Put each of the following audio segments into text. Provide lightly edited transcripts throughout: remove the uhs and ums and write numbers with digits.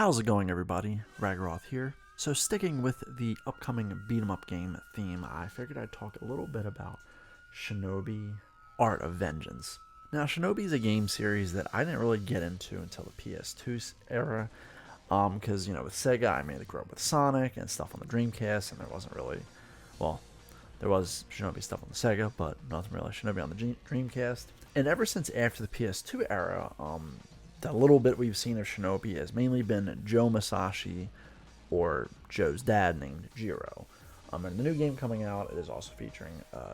How's it going, everybody? Ragaroth here. So sticking with the upcoming beat-em-up game theme, I figured I'd talk a little bit about Shinobi Art of Vengeance. Now, Shinobi is a game series that I didn't really get into until the PS2 era, because, with Sega, I made it grow up with Sonic and stuff on the Dreamcast, and there wasn't really, there was Shinobi stuff on the Sega, but nothing really Shinobi on the Dreamcast. And ever since after the PS2 era, the little bit we've seen of Shinobi has mainly been Joe Masashi or Joe's dad named Jiro. And the new game coming out, it is also featuring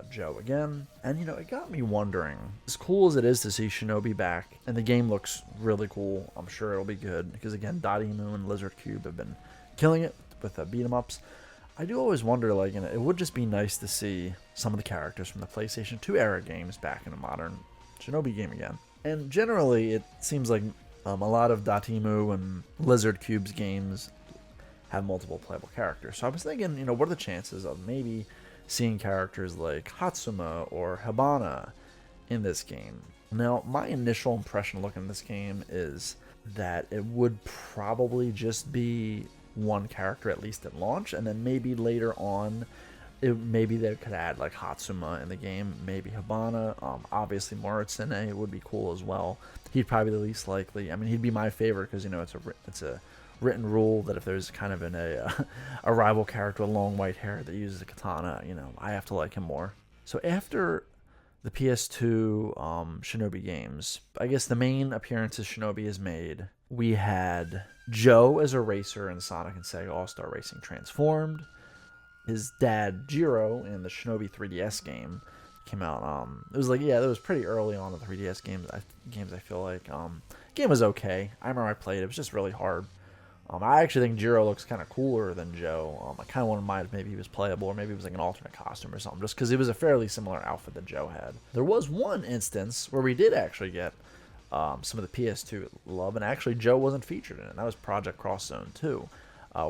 Joe again. And, it got me wondering, as cool as it is to see Shinobi back, and the game looks really cool, I'm sure it'll be good, because again, Dotemu and Lizard Cube have been killing it with the beat-em-ups. I do always wonder, it would just be nice to see some of the characters from the PlayStation 2 era games back in a modern Shinobi game again. And generally, it seems like a lot of Dotemu and Lizard Cube's games have multiple playable characters. So I was thinking, what are the chances of maybe seeing characters like Hatsuma or Hibana in this game? Now, my initial impression looking at this game is that it would probably just be one character, at least at launch, and then maybe later on, maybe they could add like Hatsuma in the game, maybe Hibana. Obviously, Moritsune would be cool as well. He'd probably be the least likely. I mean, he'd be my favorite because it's a written rule that if there's kind of a rival character with long white hair that uses a katana, I have to like him more. So after the PS2 Shinobi games, I guess the main appearances Shinobi has made, we had Joe as a racer in Sonic and Sega All-Star Racing Transformed. His dad, Jiro, in the Shinobi 3DS game came out. It was that was pretty early on in the 3DS games. I feel like. Game was okay. I remember I played it. It was just really hard. I actually think Jiro looks kind of cooler than Joe. I kind of wanted mine if maybe he was playable, or maybe it was like an alternate costume or something, just because it was a fairly similar outfit that Joe had. There was one instance where we did actually get some of the PS2 love, and actually Joe wasn't featured in it. And that was Project Cross Zone 2.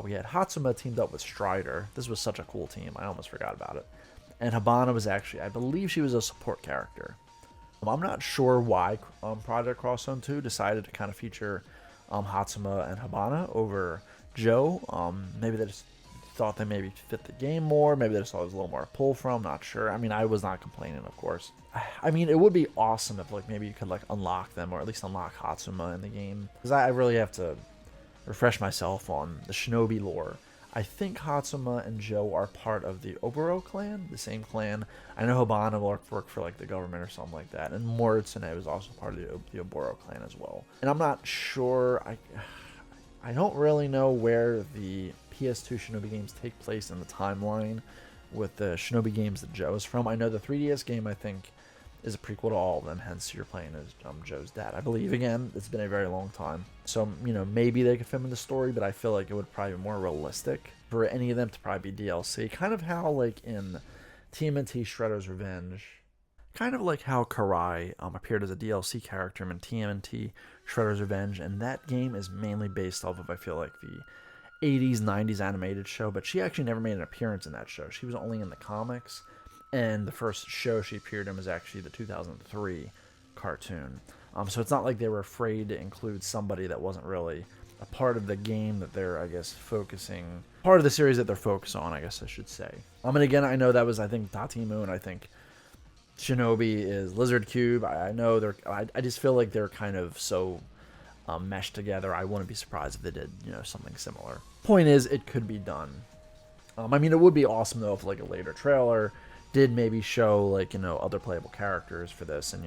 We had Hatsuma teamed up with Strider. This was such a cool team. I almost forgot about it. And Hibana was actually, I believe she was a support character. I'm not sure why Project Cross Zone 2 decided to kind of feature Hatsuma and Hibana over Joe. Maybe they just thought they maybe fit the game more. Maybe they just thought it was a little more to pull from. Not sure. I mean, I was not complaining, of course. I mean, it would be awesome if maybe you could unlock them, or at least unlock Hatsuma in the game. Because I really have to refresh myself on the Shinobi lore. I think Hatsuma and Joe are part of the Oboro clan, the same clan. I know Hibana worked for the government or something like that, and Moritsune was also part of the Oboro clan as well. And I'm not sure. I don't really know where the PS2 Shinobi games take place in the timeline with the Shinobi games that Joe is from. I know the 3DS game, I think, is a prequel to all of them, hence you're playing as Joe's dad. I believe, again, it's been a very long time. So, maybe they could fit in the story, but I feel like it would probably be more realistic for any of them to probably be DLC. Kind of how, in TMNT Shredder's Revenge, kind of like how Karai appeared as a DLC character in TMNT Shredder's Revenge, and that game is mainly based off of, I feel like, the 80s, 90s animated show, but she actually never made an appearance in that show. She was only in the comics. And the first show she appeared in was actually the 2003 cartoon. So it's not like they were afraid to include somebody that wasn't really a part of the game that they're, I guess, focusing... part of the series that they're focused on, I guess I should say. And again, I know that was, I think, Dotemu, and I think Shinobi is Lizard Cube. I know they're... I just feel like they're kind of so meshed together. I wouldn't be surprised if they did, something similar. Point is, it could be done. It would be awesome, though, if, a later trailer did maybe show other playable characters for this, and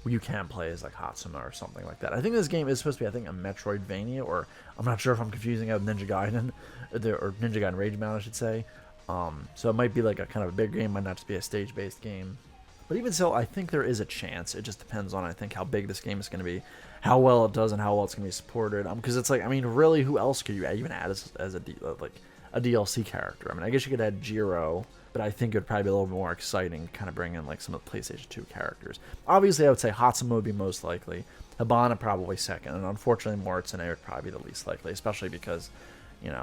you can play as Hatsuma or something like that. I think this game is supposed to be, I think, a Metroidvania, or I'm not sure if I'm confusing it with Ninja Gaiden, or Ninja Gaiden Rage Mount, I should say. So it might be a kind of a big game, might not just be a stage-based game. But even so, I think there is a chance. It just depends on, I think, how big this game is going to be, how well it does, and how well it's going to be supported. Because it's really, who else could you even add as a DLC character? I guess you could add Jiro, but I think it would probably be a little more exciting to kind of bring in some of the PlayStation 2 characters. Obviously, I would say Hatsuma would be most likely, Hibana probably second, and unfortunately Moritsune would probably be the least likely, especially because,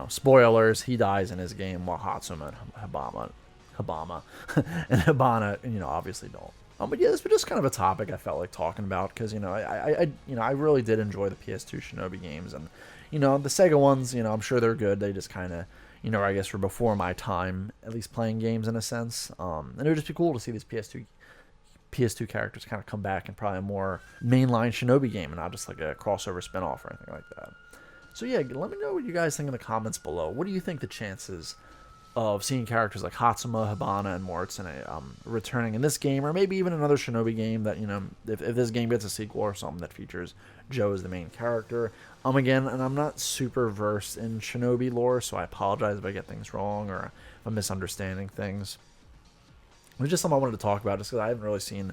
spoilers, he dies in his game while Hatsuma and Hibana and Hibana, obviously don't. But yeah, this was just kind of a topic I felt like talking about, because I really did enjoy the PS2 Shinobi games, and You know, the Sega ones, you know, I'm sure they're good. They just kind of, you know, I guess were before my time, at least playing games in a sense. And it would just be cool to see these PS2 characters kind of come back in probably a more mainline Shinobi game and not just like a crossover spin-off or anything like that. So yeah, let me know what you guys think in the comments below. What do you think the chances of seeing characters like Hatsuma, Hibana, and Moritsune returning in this game, or maybe even another Shinobi game that, you know, if this game gets a sequel or something that features Joe as the main character. Again, and I'm not super versed in Shinobi lore, so I apologize if I get things wrong or if I'm misunderstanding things. It was just something I wanted to talk about, just because I haven't really seen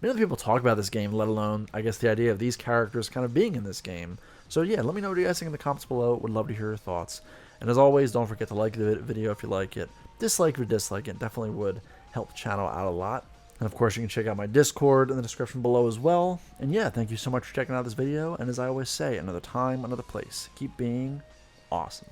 many other people talk about this game, let alone, I guess, the idea of these characters kind of being in this game. So yeah, let me know what you guys think in the comments below. Would love to hear your thoughts. And as always, don't forget to like the video if you like it. Dislike if you dislike it. Definitely would help the channel out a lot. And of course, you can check out my Discord in the description below as well. And yeah, thank you so much for checking out this video. And as I always say, another time, another place. Keep being awesome.